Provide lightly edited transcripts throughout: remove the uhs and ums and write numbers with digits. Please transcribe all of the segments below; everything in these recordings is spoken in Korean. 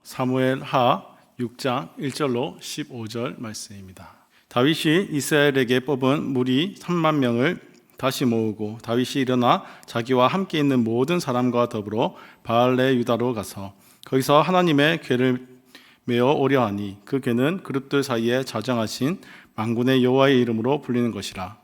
사무엘하 6장 1절로 15절 말씀입니다. 다윗이 이스라엘에게 뽑은 무리 3만 명을 다시 모으고 다윗이 일어나 자기와 함께 있는 모든 사람과 더불어 바알레 유다로 가서 거기서 하나님의 궤를 메어 오려 하니 그 궤는 그룹들 사이에 자정하신 만군의 여호와의 이름으로 불리는 것이라.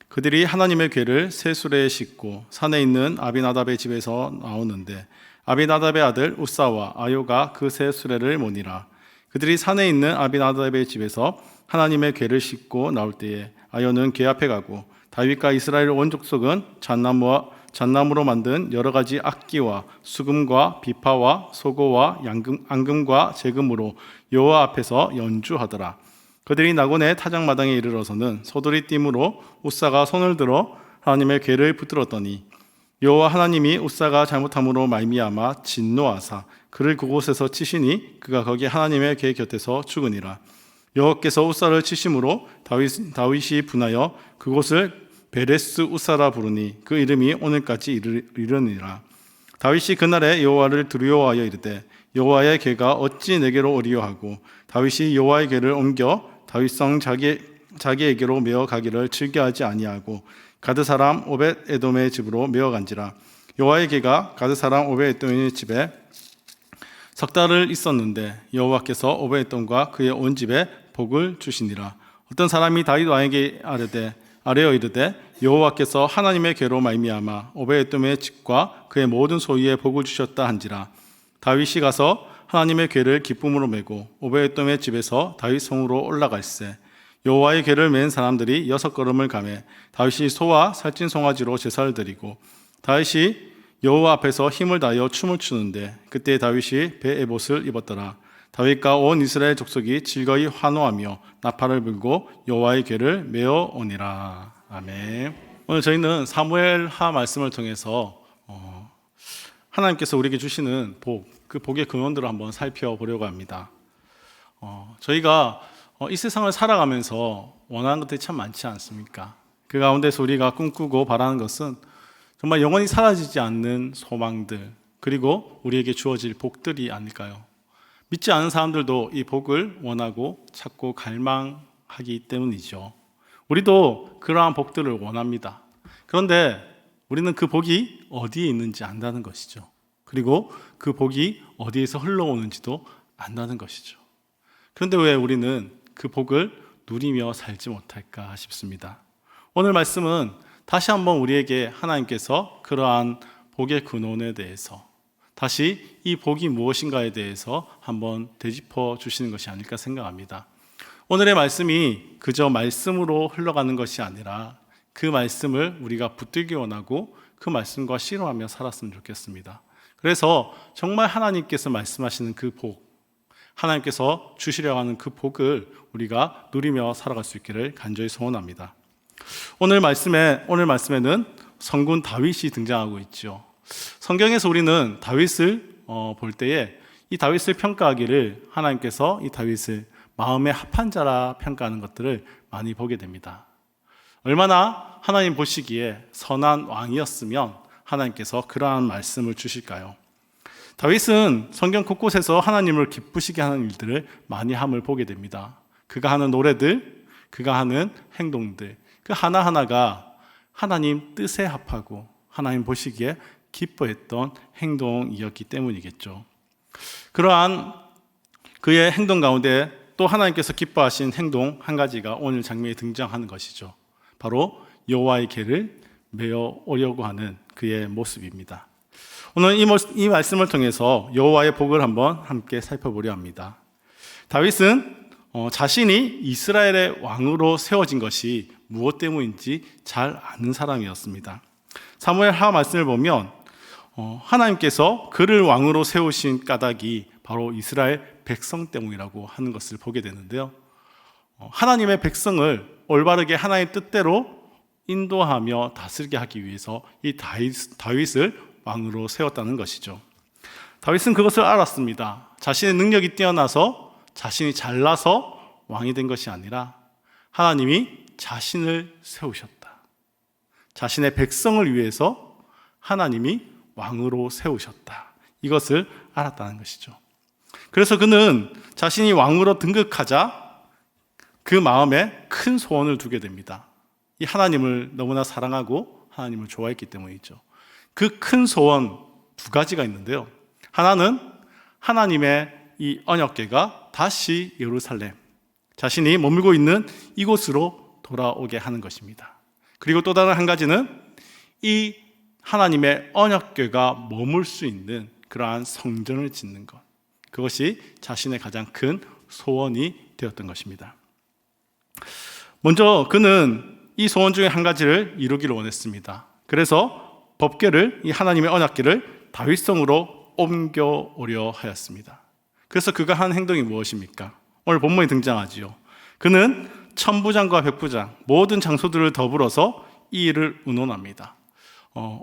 그들이 하나님의 궤를 새 수레에 싣고 산에 있는 아비나답의 집에서 나오는데 아비나답의 아들 우사와 아요가 그 새 수레를 모니라. 그들이 산에 있는 아비나답의 집에서 하나님의 궤를 싣고 나올 때에 아요는 궤 앞에 가고 다윗과 이스라엘 온 족속은 잣나무로 만든 여러 가지 악기와 수금과 비파와 소고와 앙금과 제금으로 여호와 앞에서 연주하더라. 그들이 나곤의 타작마당에 이르러서는 소들이띠므로 우사가 손을 들어 하나님의 궤를 붙들었더니 여호와 하나님이 우사가 잘못함으로 말미암아 진노하사 그를 그곳에서 치시니 그가 거기 하나님의 궤 곁에서 죽으니라. 여호와께서 우사를 치심으로 다윗이 분하여 그곳을 베레스 우사라 부르니 그 이름이 오늘까지 이르니라. 다윗이 그날에 여호와를 두려워하여 이르되 여호와의 궤가 어찌 내게로 오리요 하고 다윗이 여호와의 궤를 옮겨 다윗성 자기에게로 메어 가기를 즐겨하지 아니하고 가드 사람 오벳 에돔의 집으로 메어 간지라. 여호와의 궤가 가드 사람 오벳 에돔의 집에 석 달을 있었는데 여호와께서 오벳 에돔과 그의 온 집에 복을 주시니라. 어떤 사람이 다윗 왕에게 아뢰어 이르되 여호와께서 하나님의 궤로 말미암아 오벳 에돔의 집과 그의 모든 소유에 복을 주셨다 한지라. 다윗이 가서 하나님의 궤를 기쁨으로 메고 오벳 에돔의 집에서 다윗 성으로 올라갈새 여호와의 궤를 맨 사람들이 6걸음을 가매 다윗이 소와 살찐 송아지로 제사를 드리고 다윗이 여호와 앞에서 힘을 다하여 춤을 추는데 그때 다윗이 베에봇을 입었더라. 다윗과 온 이스라엘 족속이 즐거이 환호하며 나팔을 불고 여호와의 궤를 메어 오니라. 아멘. 오늘 저희는 사무엘하 말씀을 통해서 하나님께서 우리에게 주시는 복, 그 복의 근원들을 한번 살펴보려고 합니다. 저희가 이 세상을 살아가면서 원하는 것들이 참 많지 않습니까? 그 가운데서 우리가 꿈꾸고 바라는 것은 정말 영원히 사라지지 않는 소망들, 그리고 우리에게 주어질 복들이 아닐까요? 믿지 않은 사람들도 이 복을 원하고 찾고 갈망하기 때문이죠. 우리도 그러한 복들을 원합니다. 그런데 우리는 그 복이 어디에 있는지 안다는 것이죠. 그리고 그 복이 어디에서 흘러오는지도 안다는 것이죠. 그런데 왜 우리는 그 복을 누리며 살지 못할까 싶습니다. 오늘 말씀은 다시 한번 우리에게 하나님께서 그러한 복의 근원에 대해서 다시 이 복이 무엇인가에 대해서 한번 되짚어 주시는 것이 아닐까 생각합니다. 오늘의 말씀이 그저 말씀으로 흘러가는 것이 아니라 그 말씀을 우리가 붙들기 원하고 그 말씀과 씨름하며 살았으면 좋겠습니다. 그래서 정말 하나님께서 말씀하시는 그 복, 하나님께서 주시려고 하는 그 복을 우리가 누리며 살아갈 수 있기를 간절히 소원합니다. 오늘 말씀에는 성군 다윗이 등장하고 있죠. 성경에서 우리는 다윗을 볼 때에 이 다윗을 평가하기를 하나님께서 이 다윗을 마음에 합한 자라 평가하는 것들을 많이 보게 됩니다. 얼마나 하나님 보시기에 선한 왕이었으면 하나님께서 그러한 말씀을 주실까요? 다윗은 성경 곳곳에서 하나님을 기쁘시게 하는 일들을 많이 함을 보게 됩니다. 그가 하는 노래들, 그가 하는 행동들, 그 하나하나가 하나님 뜻에 합하고 하나님 보시기에 기뻐했던 행동이었기 때문이겠죠. 그러한 그의 행동 가운데 또 하나님께서 기뻐하신 행동 한 가지가 오늘 장면에 등장하는 것이죠. 바로 여호와의 궤를 메어 오려고 하는 그의 모습입니다. 오늘 이 말씀을 통해서 여호와의 복을 한번 함께 살펴보려 합니다. 다윗은 자신이 이스라엘의 왕으로 세워진 것이 무엇 때문인지 잘 아는 사람이었습니다. 사무엘하 말씀을 보면 하나님께서 그를 왕으로 세우신 까닭이 바로 이스라엘 백성 때문이라고 하는 것을 보게 되는데요. 하나님의 백성을 올바르게 하나님의 뜻대로 인도하며 다스리게 하기 위해서 이 다윗을 왕으로 세웠다는 것이죠. 다윗은 그것을 알았습니다. 자신의 능력이 뛰어나서 자신이 잘나서 왕이 된 것이 아니라 하나님이 자신을 세우셨다. 자신의 백성을 위해서 하나님이 왕으로 세우셨다. 이것을 알았다는 것이죠. 그래서 그는 자신이 왕으로 등극하자 그 마음에 큰 소원을 두게 됩니다. 이 하나님을 너무나 사랑하고 하나님을 좋아했기 때문이죠. 그 큰 소원 두 가지가 있는데요. 하나는 하나님의 이 언약궤가 다시 예루살렘, 자신이 머물고 있는 이곳으로 돌아오게 하는 것입니다. 그리고 또 다른 한 가지는 이 하나님의 언약궤가 머물 수 있는 그러한 성전을 짓는 것, 그것이 자신의 가장 큰 소원이 되었던 것입니다. 먼저 그는 이 소원 중에 한 가지를 이루기를 원했습니다. 그래서 법궤를, 이 하나님의 언약궤를 다윗성으로 옮겨오려 하였습니다. 그래서 그가 한 행동이 무엇입니까? 오늘 본문에 등장하지요. 그는 천부장과 백부장 모든 장소들을 더불어서 이 일을 의논합니다.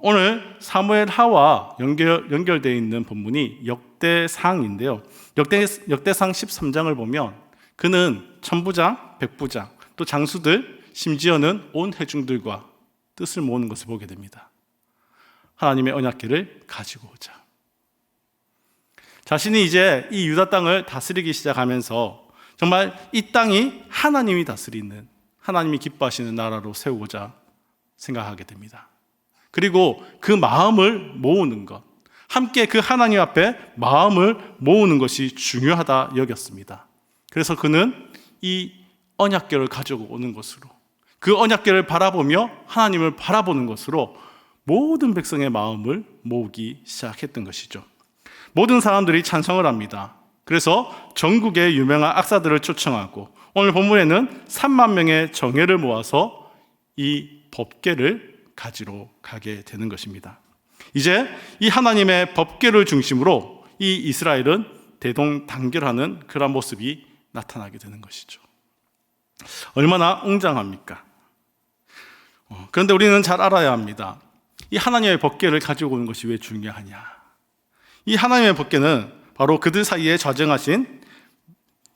오늘 사무엘하와 연결되어 있는 본문이 역대상인데요. 역대상 13장을 보면 그는 천부장, 백부장, 또 장수들, 심지어는 온 회중들과 뜻을 모으는 것을 보게 됩니다. 하나님의 언약궤를 가지고 오자. 자신이 이제 이 유다 땅을 다스리기 시작하면서 정말 이 땅이 하나님이 다스리는, 하나님이 기뻐하시는 나라로 세우고자 생각하게 됩니다. 그리고 그 마음을 모으는 것, 함께 그 하나님 앞에 마음을 모으는 것이 중요하다 여겼습니다. 그래서 그는 이 언약궤를 가지고 오는 것으로, 그 언약궤를 바라보며 하나님을 바라보는 것으로 모든 백성의 마음을 모으기 시작했던 것이죠. 모든 사람들이 찬성을 합니다. 그래서 전국의 유명한 악사들을 초청하고 오늘 본문에는 3만 명의 정예를 모아서 이 법궤를 가지러 가게 되는 것입니다. 이제 이 하나님의 법궤를 중심으로 이 이스라엘은 대동단결하는 그런 모습이 나타나게 되는 것이죠. 얼마나 웅장합니까? 그런데 우리는 잘 알아야 합니다. 이 하나님의 법궤를 가지고 오는 것이 왜 중요하냐? 이 하나님의 법궤는 바로 그들 사이에 좌정하신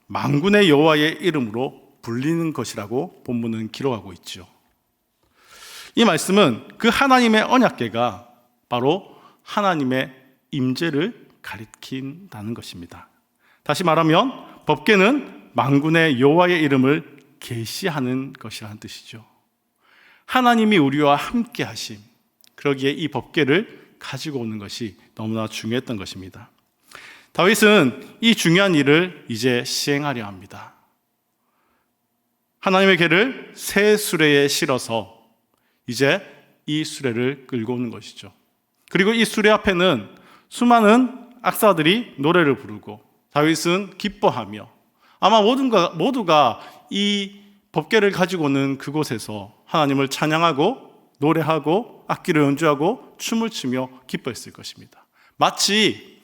만군의 여호와의 이름으로 불리는 것이라고 본문은 기록하고 있죠. 이 말씀은 그 하나님의 언약궤가 바로 하나님의 임재를 가리킨다는 것입니다. 다시 말하면 법궤는 만군의 여호와의 이름을 계시하는 것이라는 뜻이죠. 하나님이 우리와 함께 하심, 그러기에 이 법궤를 가지고 오는 것이 너무나 중요했던 것입니다. 다윗은 이 중요한 일을 이제 시행하려 합니다. 하나님의 궤를 새 수레에 실어서 이제 이 수레를 끌고 오는 것이죠. 그리고 이 수레 앞에는 수많은 악사들이 노래를 부르고 다윗은 기뻐하며 아마 모두가 이 법궤를 가지고 오는 그곳에서 하나님을 찬양하고 노래하고 악기를 연주하고 춤을 추며 기뻐했을 것입니다. 마치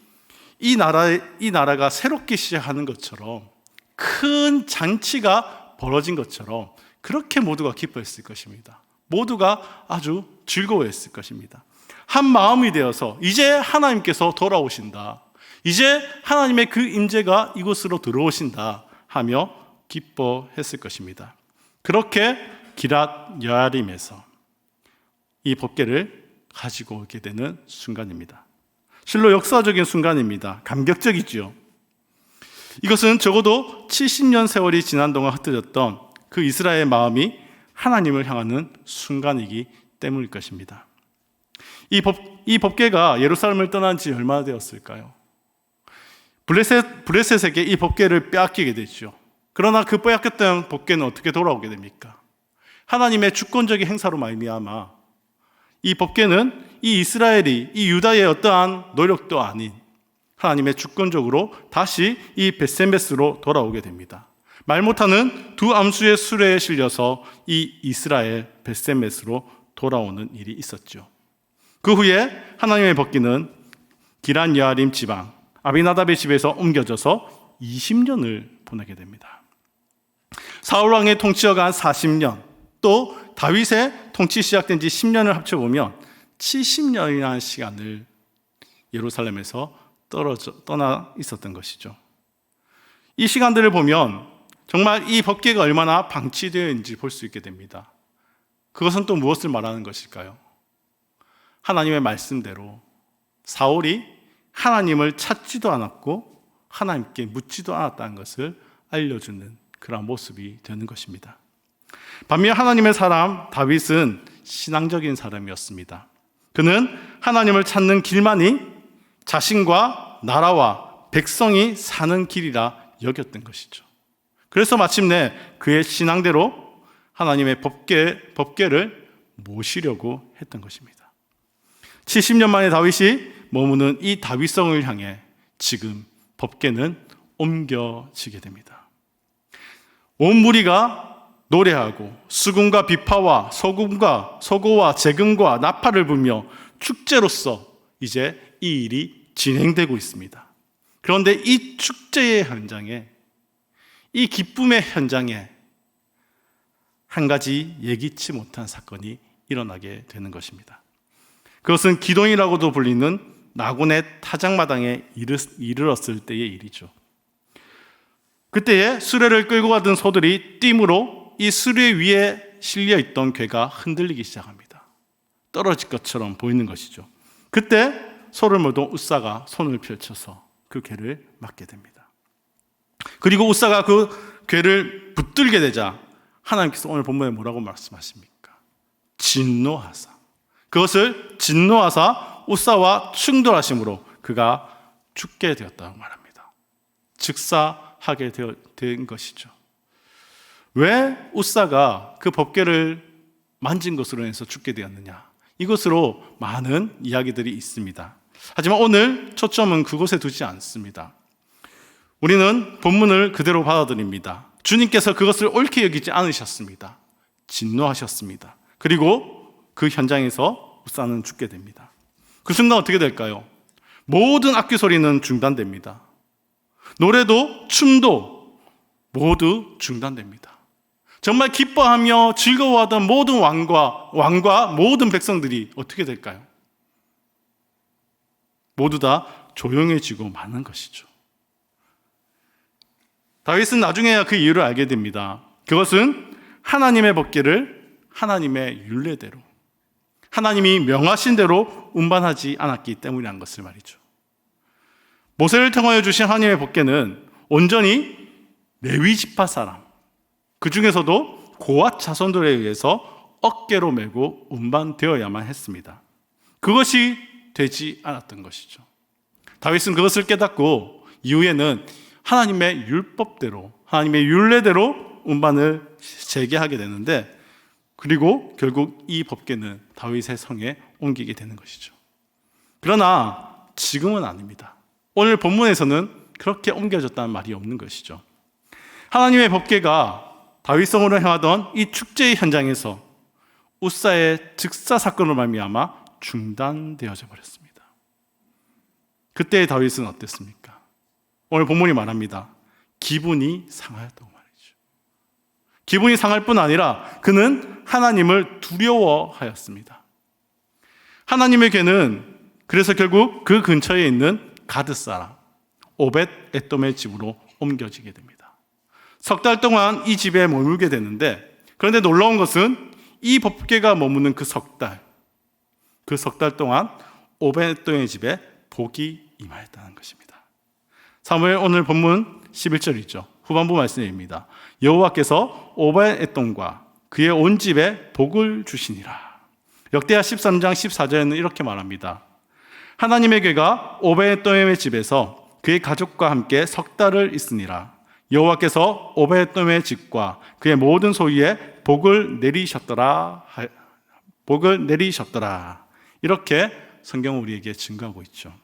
이 나라가 새롭게 시작하는 것처럼, 큰 잔치가 벌어진 것처럼 그렇게 모두가 기뻐했을 것입니다. 모두가 아주 즐거워했을 것입니다. 한 마음이 되어서 이제 하나님께서 돌아오신다, 이제 하나님의 그 임재가 이곳으로 들어오신다 하며 기뻐했을 것입니다. 그렇게 기럇 여아림에서 이 법궤를 가지고 오게 되는 순간입니다. 실로 역사적인 순간입니다. 감격적이죠. 이것은 적어도 70년 세월이 지난 동안 흩어졌던 그 이스라엘의 마음이 하나님을 향하는 순간이기 때문일 것입니다. 이 법궤가 예루살렘을 떠난 지 얼마나 되었을까요? 블레셋에게 이 법궤를 빼앗기게 되죠. 그러나 그 빼앗겼던 법궤는 어떻게 돌아오게 됩니까? 하나님의 주권적인 행사로 말미암아 이 법궤는 이 이스라엘이, 이 유다의 어떠한 노력도 아닌 하나님의 주권적으로 다시 이 벳세메스로 돌아오게 됩니다. 말 못하는 두 암수의 수레에 실려서 이 이스라엘 벳세메스로 돌아오는 일이 있었죠. 그 후에 하나님의 법궤는 기럇 여아림 지방 아비나답의 집에서 옮겨져서 20년을 보내게 됩니다. 사울 왕의 통치가 한 40년, 또 다윗의 통치 시작된 지 10년을 합쳐보면 70년이라는 시간을 예루살렘에서 떠나 있었던 것이죠. 이 시간들을 보면 정말 이 법궤가 얼마나 방치되어 있는지 볼 수 있게 됩니다. 그것은 또 무엇을 말하는 것일까요? 하나님의 말씀대로 사울이 하나님을 찾지도 않았고 하나님께 묻지도 않았다는 것을 알려주는 그런 모습이 되는 것입니다. 반면 하나님의 사람 다윗은 신앙적인 사람이었습니다. 그는 하나님을 찾는 길만이 자신과 나라와 백성이 사는 길이라 여겼던 것이죠. 그래서 마침내 그의 신앙대로 하나님의 법궤를 모시려고 했던 것입니다. 70년 만에 다윗이 머무는 이 다윗성을 향해 지금 법궤는 옮겨지게 됩니다. 온 무리가 노래하고 수금과 비파와 서고와 재금과 나팔을 불며 축제로서 이제 이 일이 진행되고 있습니다. 그런데 이 축제의 현장에, 이 기쁨의 현장에 한 가지 예기치 못한 사건이 일어나게 되는 것입니다. 그것은 기돈이라고도 불리는 나곤의 타작마당에 이르렀을 때의 일이죠. 그때에 수레를 끌고 가던 소들이 띠므로 이 수레 위에 실려있던 궤가 흔들리기 시작합니다. 떨어질 것처럼 보이는 것이죠. 그때 소를 몰던 웃사가 손을 펼쳐서 그 궤를 막게 됩니다. 그리고 웃사가 그 궤를 붙들게 되자 하나님께서 오늘 본문에 뭐라고 말씀하십니까? 진노하사. 그것을 진노하사 웃사와 충돌하심으로 그가 죽게 되었다고 말합니다. 즉사하게 된 것이죠. 왜 웃사가 그 법궤를 만진 것으로 인해서 죽게 되었느냐? 이것으로 많은 이야기들이 있습니다. 하지만 오늘 초점은 그곳에 두지 않습니다. 우리는 본문을 그대로 받아들입니다. 주님께서 그것을 옳게 여기지 않으셨습니다. 진노하셨습니다. 그리고 그 현장에서 웃사는 죽게 됩니다. 그 순간 어떻게 될까요? 모든 악기 소리는 중단됩니다. 노래도 춤도 모두 중단됩니다. 정말 기뻐하며 즐거워하던 모든 왕과 모든 백성들이 어떻게 될까요? 모두 다 조용해지고 마는 것이죠. 다윗은 나중에야 그 이유를 알게 됩니다. 그것은 하나님의 법궤를 하나님의 율례대로, 하나님이 명하신 대로 운반하지 않았기 때문이라는 것을 말이죠. 모세를 통하여 주신 하나님의 법궤는 온전히 레위 지파 사람, 그 중에서도 고앗 자손들에 의해서 어깨로 메고 운반되어야만 했습니다. 그것이 되지 않았던 것이죠. 다윗은 그것을 깨닫고 이후에는 하나님의 율법대로, 하나님의 율례대로 운반을 재개하게 되는데, 그리고 결국 이 법궤는 다윗의 성에 옮기게 되는 것이죠. 그러나 지금은 아닙니다. 오늘 본문에서는 그렇게 옮겨졌다는 말이 없는 것이죠. 하나님의 법궤가 다윗성으로 향하던 이 축제의 현장에서 웃사의 즉사 사건으로 말미암아 중단되어져 버렸습니다. 그때의 다윗은 어땠습니까? 오늘 본문이 말합니다. 기분이 상하였다고 말이죠. 기분이 상할 뿐 아니라 그는 하나님을 두려워하였습니다. 하나님의 궤는 그래서 결국 그 근처에 있는 가드 사람 오벳 에돔의 집으로 옮겨지게 됩니다. 석 달 동안 이 집에 머물게 되는데, 그런데 놀라운 것은 이 법궤가 머무는 그 석 달 동안 오벳 에돔의 집에 복이 임하였다는 것입니다. 사무엘 오늘 본문 11절이죠. 후반부 말씀입니다. 여호와께서 오벳 에돔과 그의 온 집에 복을 주시니라. 역대하 13장 14절에는 이렇게 말합니다. 하나님의 궤가 오벳 에돔의 집에서 그의 가족과 함께 석 달을 있으니라. 여호와께서 오벳 에돔의 집과 그의 모든 소유에 복을 내리셨더라. 이렇게 성경은 우리에게 증거하고 있죠.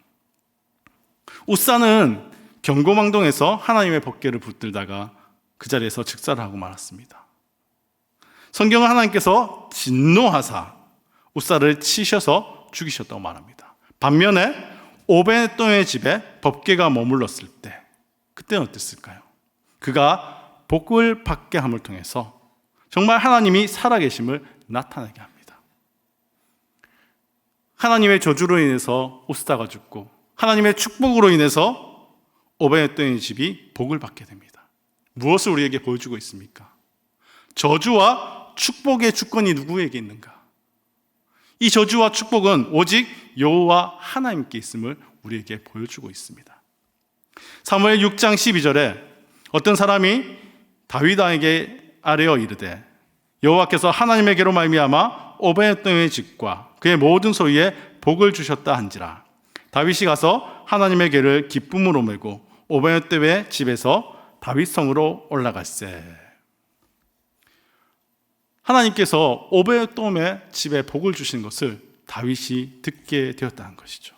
웃사는 경고망동에서 하나님의 법궤를 붙들다가 그 자리에서 즉사를 하고 말았습니다. 성경은 하나님께서 진노하사 웃사를 치셔서 죽이셨다고 말합니다. 반면에 오벳 에돔의 집에 법궤가 머물렀을 때, 그때는 어땠을까요? 그가 복을 받게 함을 통해서 정말 하나님이 살아계심을 나타나게 합니다. 하나님의 저주로 인해서 웃사가 죽고 하나님의 축복으로 인해서 오벳 에돔의 집이 복을 받게 됩니다. 무엇을 우리에게 보여주고 있습니까? 저주와 축복의 주권이 누구에게 있는가? 이 저주와 축복은 오직 여호와 하나님께 있음을 우리에게 보여주고 있습니다. 사무엘 6장 12절에 어떤 사람이 다윗에게 아뢰어 이르되 여호와께서 하나님에게로 말미암아 오베데돔의 집과 그의 모든 소유에 복을 주셨다 한지라. 다윗이 가서 하나님의 궤를 기쁨으로 메고 오베데돔의 집에서 다윗 성으로 올라갈세. 하나님께서 오베데돔의 집에 복을 주신 것을 다윗이 듣게 되었다는 것이죠.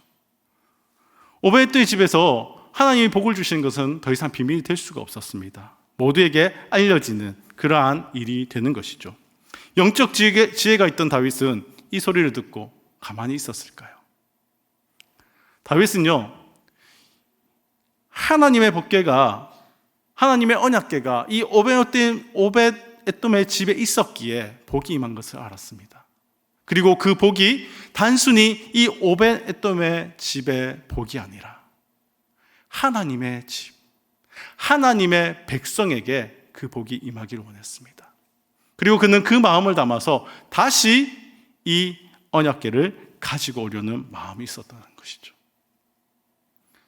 오베데돔의 집에서 하나님이 복을 주신 것은 더 이상 비밀이 될 수가 없었습니다. 모두에게 알려지는 그러한 일이 되는 것이죠. 영적 지혜가 있던 다윗은 이 소리를 듣고 가만히 있었을까요? 다윗은요, 하나님의 법궤가, 하나님의 언약궤가 이 오벳에돔의 집에 있었기에 복이 임한 것을 알았습니다. 그리고 그 복이 단순히 이 오벳에돔의 집의 복이 아니라 하나님의 집, 하나님의 백성에게 그 복이 임하기를 원했습니다. 그리고 그는 그 마음을 담아서 다시 이 언약궤를 가지고 오려는 마음이 있었다는 것이죠.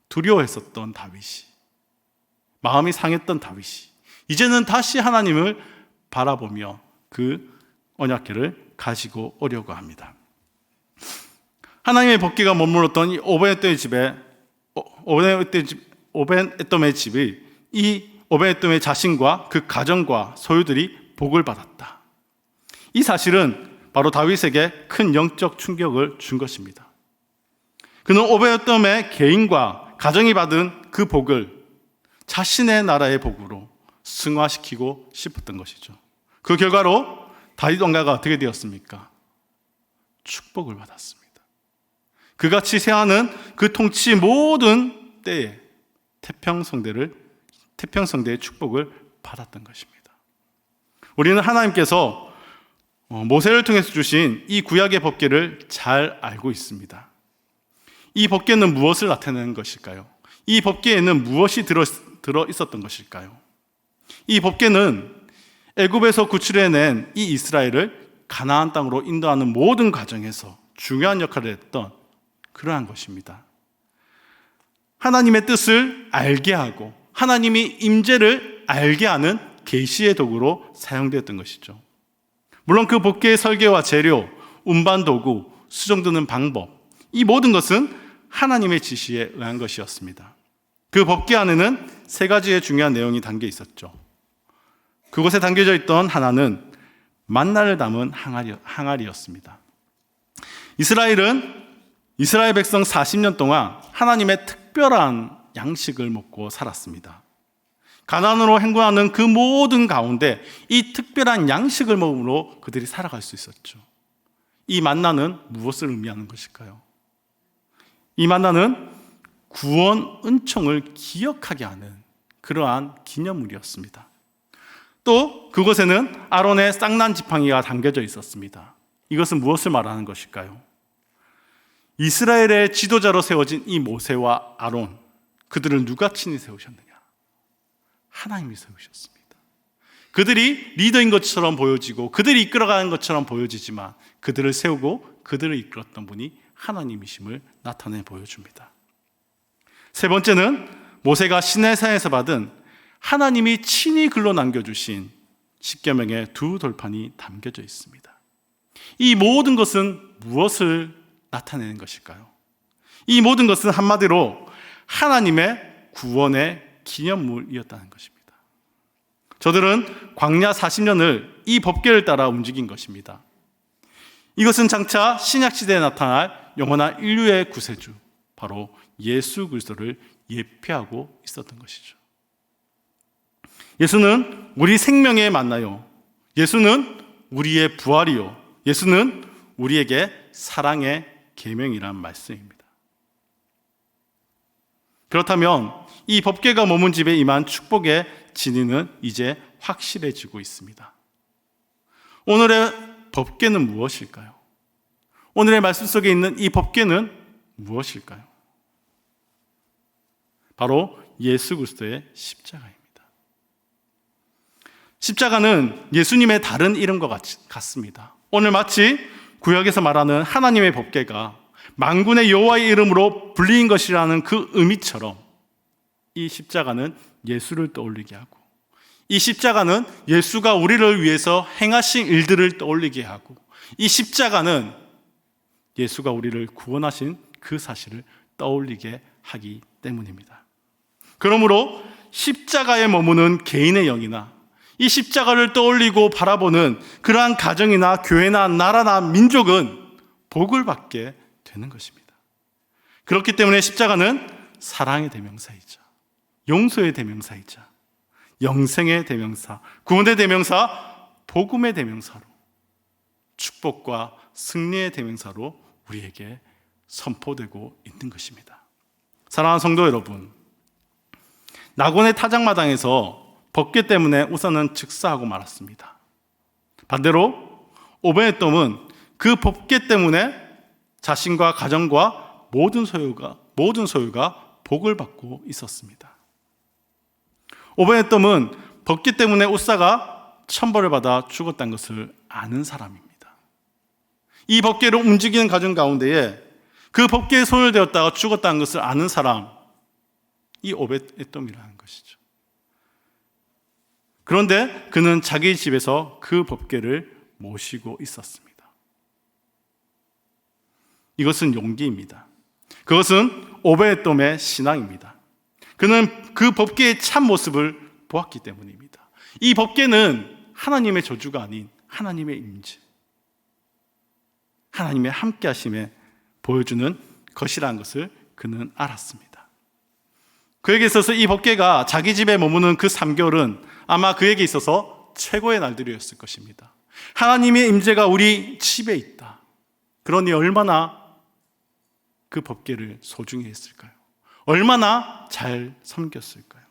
두려워했었던 다윗이, 마음이 상했던 다윗이 이제는 다시 하나님을 바라보며 그 언약궤를 가지고 오려고 합니다. 하나님의 법궤가 머물렀던 이 오벳에돔의 집이 이 오벳에돔의 자신과 그 가정과 소유들이 복을 받았다. 이 사실은 바로 다윗에게 큰 영적 충격을 준 것입니다. 그는 오벳에돔의 개인과 가정이 받은 그 복을 자신의 나라의 복으로 승화시키고 싶었던 것이죠. 그 결과로 다윗 왕가가 어떻게 되었습니까? 축복을 받았습니다. 그같이 세하는 그 통치 모든 때에 태평성대의 축복을 받았던 것입니다. 우리는 하나님께서 모세를 통해서 주신 이 구약의 법궤를 잘 알고 있습니다. 이 법궤는 무엇을 나타내는 것일까요? 이 법궤에는 무엇이 들어 있었던 것일까요? 이 법궤는 애굽에서 구출해낸 이 이스라엘을 가나안 땅으로 인도하는 모든 과정에서 중요한 역할을 했던 그러한 것입니다. 하나님의 뜻을 알게 하고 하나님이 임재를 알게 하는 계시의 도구로 사용되었던 것이죠. 물론 그 법궤의 설계와 재료, 운반 도구, 수정드는 방법, 이 모든 것은 하나님의 지시에 의한 것이었습니다. 그 법궤 안에는 세 가지의 중요한 내용이 담겨 있었죠. 그곳에 담겨져 있던 하나는 만나를 담은 항아리였습니다. 이스라엘 백성 40년 동안 하나님의 특별한 양식을 먹고 살았습니다. 가나안으로 행군하는 그 모든 가운데 이 특별한 양식을 먹음으로 그들이 살아갈 수 있었죠. 이 만나는 무엇을 의미하는 것일까요? 이 만나는 구원 은총을 기억하게 하는 그러한 기념물이었습니다. 또 그곳에는 아론의 쌍난 지팡이가 담겨져 있었습니다. 이것은 무엇을 말하는 것일까요? 이스라엘의 지도자로 세워진 이 모세와 아론, 그들을 누가 친히 세우셨느냐? 하나님이 세우셨습니다. 그들이 리더인 것처럼 보여지고 그들이 이끌어가는 것처럼 보여지지만 그들을 세우고 그들을 이끌었던 분이 하나님이심을 나타내 보여줍니다. 세 번째는 모세가 시내산에서 받은 하나님이 친히 글로 남겨주신 십계명의 두 돌판이 담겨져 있습니다. 이 모든 것은 무엇을 나타내는 것일까요? 이 모든 것은 한마디로 하나님의 구원의 기념물이었다는 것입니다. 저들은 광야 40년을 이 법궤를 따라 움직인 것입니다. 이것은 장차 신약시대에 나타날 영원한 인류의 구세주, 바로 예수 그리스도를 예표하고 있었던 것이죠. 예수는 우리 생명의 만나요. 예수는 우리의 부활이요. 예수는 우리에게 사랑의 계명이란 말씀입니다. 그렇다면 이 법궤가 머문 집에 임한 축복의 진위는 이제 확실해지고 있습니다. 오늘의 법궤는 무엇일까요? 오늘의 말씀 속에 있는 이 법궤는 무엇일까요? 바로 예수 그리스도의 십자가입니다. 십자가는 예수님의 다른 이름과 같습니다. 오늘 마치 구약에서 말하는 하나님의 법궤가 만군의 여호와의 이름으로 불린 것이라는 그 의미처럼 이 십자가는 예수를 떠올리게 하고, 이 십자가는 예수가 우리를 위해서 행하신 일들을 떠올리게 하고, 이 십자가는 예수가 우리를 구원하신 그 사실을 떠올리게 하기 때문입니다. 그러므로 십자가에 머무는 개인의 영이나 이 십자가를 떠올리고 바라보는 그러한 가정이나 교회나 나라나 민족은 복을 받게 되는 것입니다. 그렇기 때문에 십자가는 사랑의 대명사이자 용서의 대명사이자 영생의 대명사, 구원의 대명사, 복음의 대명사로, 축복과 승리의 대명사로 우리에게 선포되고 있는 것입니다. 사랑하는 성도 여러분, 낙원의 타작마당에서 번개 때문에 우선은 즉사하고 말았습니다. 반대로 오베에돔은 그 번개 때문에 자신과 가정과 모든 소유가 복을 받고 있었습니다. 오베에돔은 번개 때문에 우사가 천벌을 받아 죽었다는 것을 아는 사람입니다. 이 번개로 움직이는 가정 가운데에 그 번개에 손을 대었다가 죽었다는 것을 아는 사람, 이 오베에돔이라는 것이죠. 그런데 그는 자기 집에서 그 번개를 모시고 있었습니다. 이것은 용기입니다. 그것은 오베에돔의 신앙입니다. 그는 그 번개의 참 모습을 보았기 때문입니다. 이 번개는 하나님의 저주가 아닌 하나님의 임재, 하나님의 함께하심에 보여주는 것이라는 것을 그는 알았습니다. 그에게 있어서 이 번개가 자기 집에 머무는 그 3개월은 아마 그에게 있어서 최고의 날들이었을 것입니다. 하나님의 임재가 우리 집에 있다. 그러니 얼마나 그 번개를 소중히 했을까요? 얼마나 잘 섬겼을까요?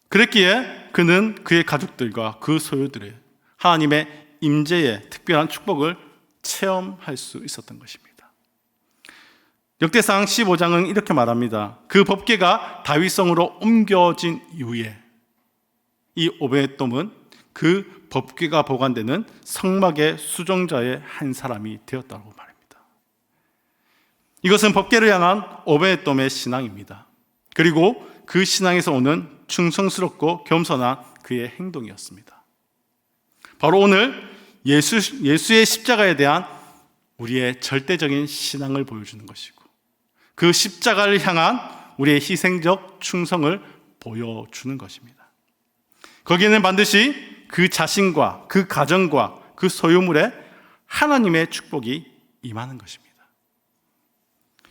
그랬기에 그는 그의 가족들과 그 소유들의 하나님의 임재의 특별한 축복을 체험할 수 있었던 것입니다. 역대상 15장은 이렇게 말합니다. 그 번개가 다윗성으로 옮겨진 이후에 이 오베에돔은 그 번개가 보관되는 성막의 수종자의 한 사람이 되었다고 말합니다. 이것은 번개를 향한 오베에돔의 신앙입니다. 그리고 그 신앙에서 오는 충성스럽고 겸손한 그의 행동이었습니다. 바로 오늘 예수의 십자가에 대한 우리의 절대적인 신앙을 보여주는 것이고, 그 십자가를 향한 우리의 희생적 충성을 보여주는 것입니다. 거기에는 반드시 그 자신과 그 가정과 그 소유물에 하나님의 축복이 임하는 것입니다.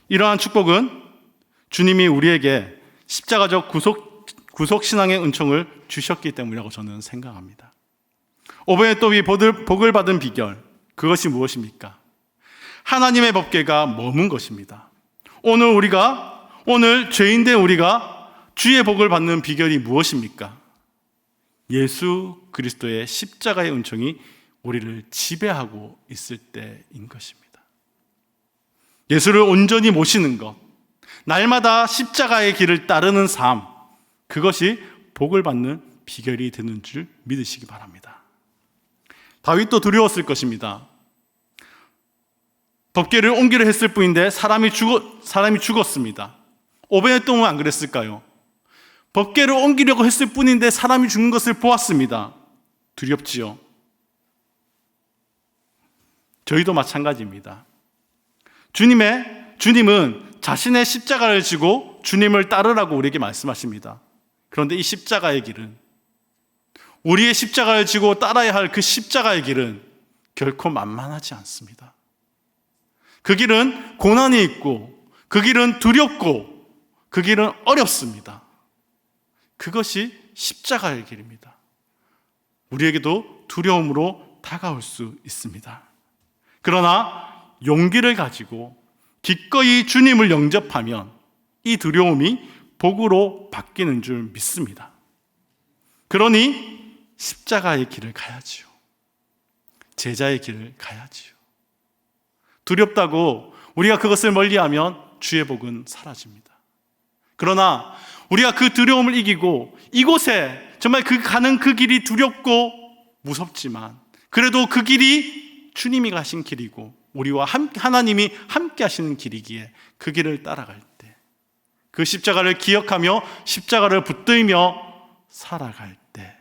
이러한 축복은 주님이 우리에게 십자가적 구속신앙의 은총을 주셨기 때문이라고 저는 생각합니다. 오베에돔이 복을 받은 비결, 그것이 무엇입니까? 하나님의 법궤가 머문 것입니다. 오늘 죄인된 우리가 주의 복을 받는 비결이 무엇입니까? 예수 그리스도의 십자가의 은총이 우리를 지배하고 있을 때인 것입니다. 예수를 온전히 모시는 것, 날마다 십자가의 길을 따르는 삶, 그것이 복을 받는 비결이 되는 줄 믿으시기 바랍니다. 다윗도 두려웠을 것입니다. 번개를 옮기려 했을 뿐인데 사람이 죽었습니다. 오베에돔은 안 그랬을까요? 번개를 옮기려고 했을 뿐인데 사람이 죽는 것을 보았습니다. 두렵지요. 저희도 마찬가지입니다. 주님은 자신의 십자가를 지고 주님을 따르라고 우리에게 말씀하십니다. 그런데 이 십자가의 길은, 우리의 십자가를 지고 따라야 할 그 십자가의 길은 결코 만만하지 않습니다. 그 길은 고난이 있고, 그 길은 두렵고, 그 길은 어렵습니다. 그것이 십자가의 길입니다. 우리에게도 두려움으로 다가올 수 있습니다. 그러나 용기를 가지고 기꺼이 주님을 영접하면 이 두려움이 복으로 바뀌는 줄 믿습니다. 그러니 십자가의 길을 가야지요. 제자의 길을 가야지요. 두렵다고 우리가 그것을 멀리하면 주의 복은 사라집니다. 그러나 우리가 그 두려움을 이기고 이곳에 정말 가는 그 길이 두렵고 무섭지만 그래도 그 길이 주님이 가신 길이고 우리와 하나님이 함께 하시는 길이기에 그 길을 따라갈 때 그 십자가를 기억하며 십자가를 붙들며 살아갈 때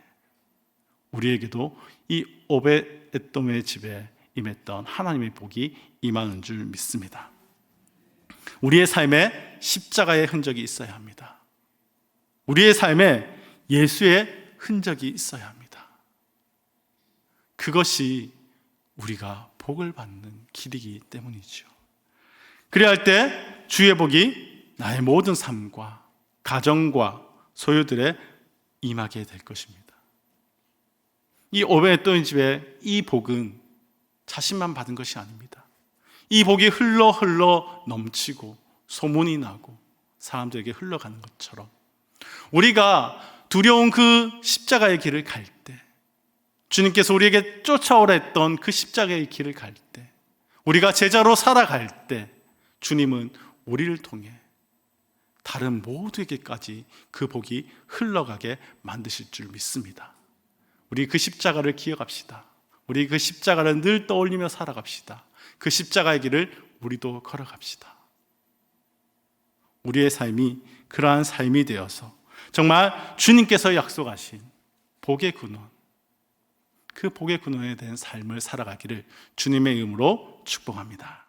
우리에게도 이 오벳에돔의 집에 임했던 하나님의 복이 임하는 줄 믿습니다. 우리의 삶에 십자가의 흔적이 있어야 합니다. 우리의 삶에 예수의 흔적이 있어야 합니다. 그것이 우리가 복을 받는 길이기 때문이죠. 그래야 할 때 주의 복이 나의 모든 삶과 가정과 소유들에 임하게 될 것입니다. 이 오벳에돔 집의 이 복은 자신만 받은 것이 아닙니다. 이 복이 흘러 넘치고 소문이 나고 사람들에게 흘러가는 것처럼 우리가 두려운 그 십자가의 길을 갈 때, 주님께서 우리에게 쫓아오라 했던 그 십자가의 길을 갈 때, 우리가 제자로 살아갈 때 주님은 우리를 통해 다른 모두에게까지 그 복이 흘러가게 만드실 줄 믿습니다. 우리 그 십자가를 기억합시다. 우리 그 십자가를 늘 떠올리며 살아갑시다. 그 십자가의 길을 우리도 걸어갑시다. 우리의 삶이 그러한 삶이 되어서 정말 주님께서 약속하신 복의 근원, 그 복의 근원에 대한 삶을 살아가기를 주님의 이름으로 축복합니다.